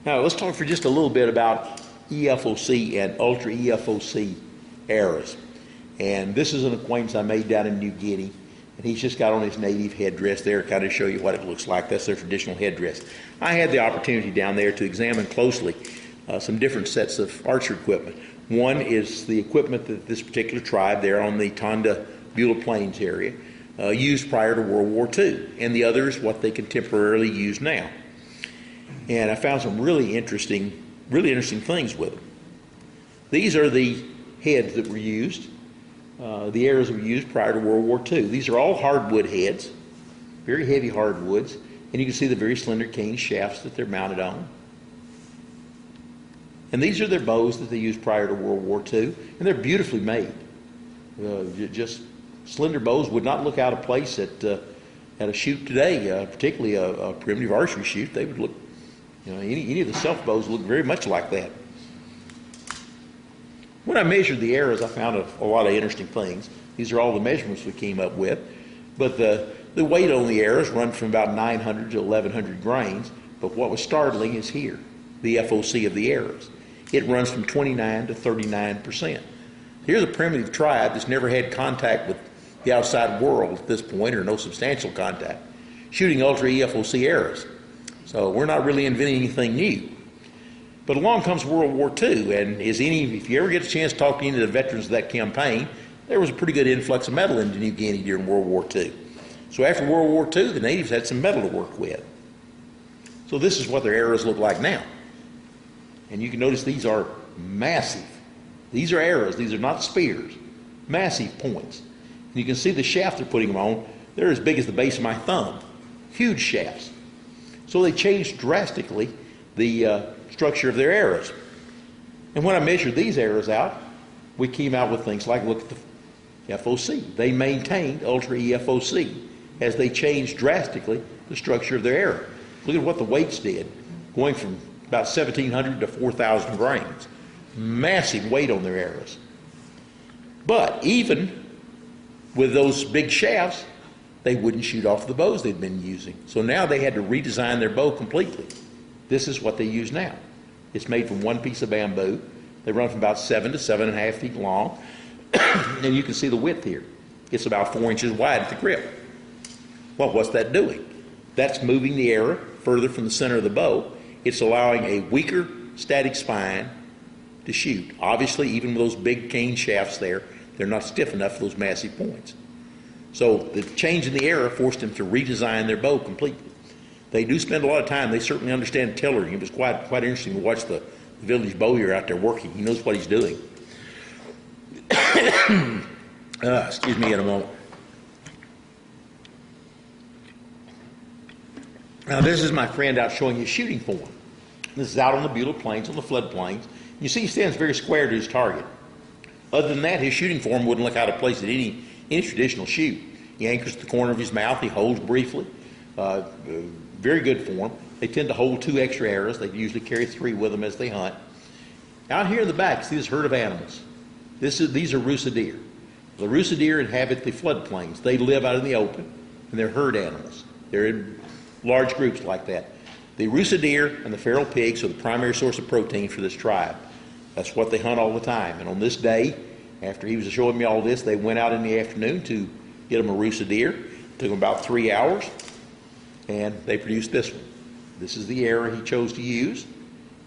Now let's talk for just a little bit about efoc and ultra efoc arrows. And this is an acquaintance I made down in New Guinea, and he's just got on his native headdress there, kind of show you what it looks like. That's their traditional headdress. I had the opportunity down there to examine closely some different sets of archery equipment. One is the equipment that this particular tribe there on the Tonda Beulah Plains area used prior to World War II, and the other is what they contemporarily use now. And I found some really interesting things with them. These are the heads that were used, the arrows that were used prior to World War II. These are all hardwood heads, very heavy hardwoods, and you can see the very slender cane shafts that they're mounted on. And these are their bows that they used prior to World War II, and they're beautifully made. Just slender bows would not look out of place at a shoot today, particularly a primitive archery shoot. They would look, any of the self bows look very much like that. When I measured the arrows, I found a lot of interesting things. These are all the measurements we came up with, but the weight on the arrows run from about 900 to 1100 grains. But what was startling is here, the FOC of the arrows. It runs from 29 to 39%. Here's a primitive tribe that's never had contact with the outside world at this point, or no substantial contact, shooting ultra efoc arrows. So we're not really inventing anything new. But along comes World War II, and if you ever get a chance to talk to any of the veterans of that campaign, there was a pretty good influx of metal into New Guinea during World War II. So after World War II, the natives had some metal to work with. So this is what their arrows look like now. And you can notice these are massive. These are arrows. These are not spears. Massive points. And you can see the shaft they're putting them on. They're as big as the base of my thumb. Huge shafts. So they changed drastically the structure of their arrows. And when I measured these arrows out, we came out with things like, look at the FOC. They maintained ultra efoc as they changed drastically the structure of their arrow. Look at what the weights did, going from about 1,700 to 4,000 grains. Massive weight on their arrows. But even with those big shafts, they wouldn't shoot off the bows they'd been using. So now they had to redesign their bow completely. This is what they use now. It's made from one piece of bamboo. They run from about 7 to 7.5 feet long. And you can see the width here. It's about 4 inches wide at the grip. Well, what's that doing? That's moving the arrow further from the center of the bow. It's allowing a weaker static spine to shoot. Obviously, even with those big cane shafts there, they're not stiff enough for those massive points. So the change in the arrow forced them to redesign their bow completely. They do spend a lot of time. They certainly understand tailoring. It was quite interesting to watch the village bowyer out there working. He knows what he's doing. Excuse me in a moment. Now this is my friend out showing his shooting form. This is out on the Beulah Plains, on the floodplains. You see he stands very square to his target. Other than that, his shooting form wouldn't look out of place at any traditional shoot. He anchors the corner of his mouth. He holds briefly. Very good form. They tend to hold 2 extra arrows. They usually carry 3 with them as they hunt. Out here in the back, see this herd of animals. These are rusa deer. The rusa deer inhabit the floodplains. They live out in the open, and they're herd animals. They're in large groups like that. The rusa deer and the feral pigs are the primary source of protein for this tribe. That's what they hunt all the time. And on this day, after he was showing me all this, they went out in the afternoon to get them a rusa deer. It took them about 3 hours, and they produced this one. This is the arrow he chose to use,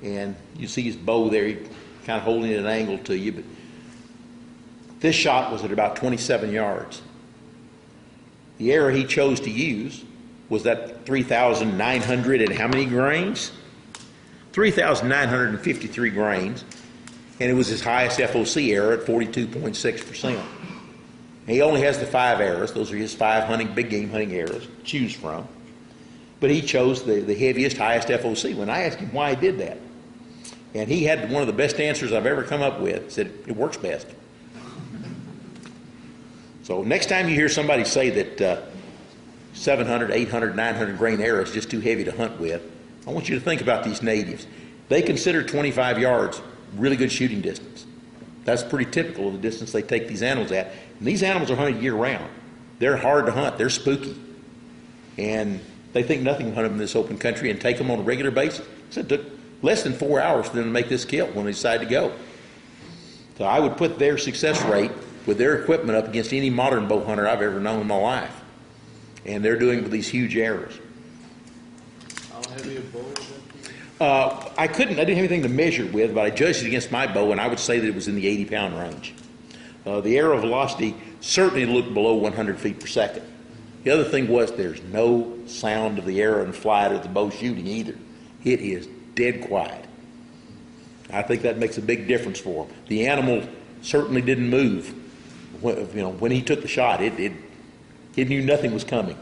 and you see his bow there, he's kind of holding it at an angle to you, but this shot was at about 27 yards. The arrow he chose to use was that 3,900 and how many grains? 3,953 grains, and it was his highest FOC arrow at 42.6%. He only has the 5 arrows. Those are his 5 big game hunting arrows to choose from. But he chose the heaviest, highest FOC. When I asked him why he did that, and he had one of the best answers I've ever come up with. He said, it works best. So next time you hear somebody say that 700, 800, 900 grain arrow is just too heavy to hunt with, I want you to think about these natives. They consider 25 yards really good shooting distance. That's pretty typical of the distance they take these animals at. And these animals are hunted year-round. They're hard to hunt. They're spooky. And they think nothing of hunting in this open country and take them on a regular basis. So it took less than 4 hours for them to make this kill when they decide to go. So I would put their success rate with their equipment up against any modern bow hunter I've ever known in my life. And they're doing it with these huge arrows. How heavy a bow is that? I didn't have anything to measure with, but I judged it against my bow, and I would say that it was in the 80-pound range. The arrow velocity certainly looked below 100 feet per second. The other thing was there's no sound of the arrow in flight or the bow shooting either. It is dead quiet. I think that makes a big difference for him. The animal certainly didn't move. When he took the shot, it knew nothing was coming.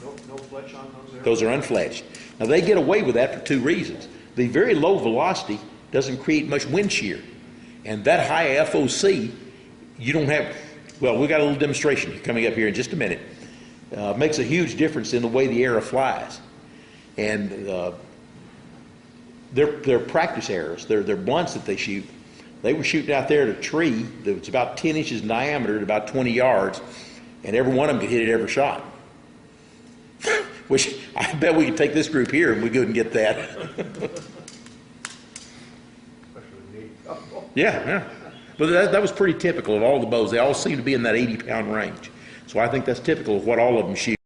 No fletch on those arrows? Those are unfledged. Now they get away with that for two reasons. The very low velocity doesn't create much wind shear. And that high efoc, you don't have, well, we've got a little demonstration coming up here in just a minute. Makes a huge difference in the way the arrow flies. And they're practice arrows. They're blunts that they shoot. They were shooting out there at a tree that was about 10 inches in diameter at about 20 yards, and every one of them could hit it every shot. Which I bet we could take this group here and we go and get that. Yeah. But that was pretty typical of all the bows. They all seem to be in that 80-pound range. So I think that's typical of what all of them shoot.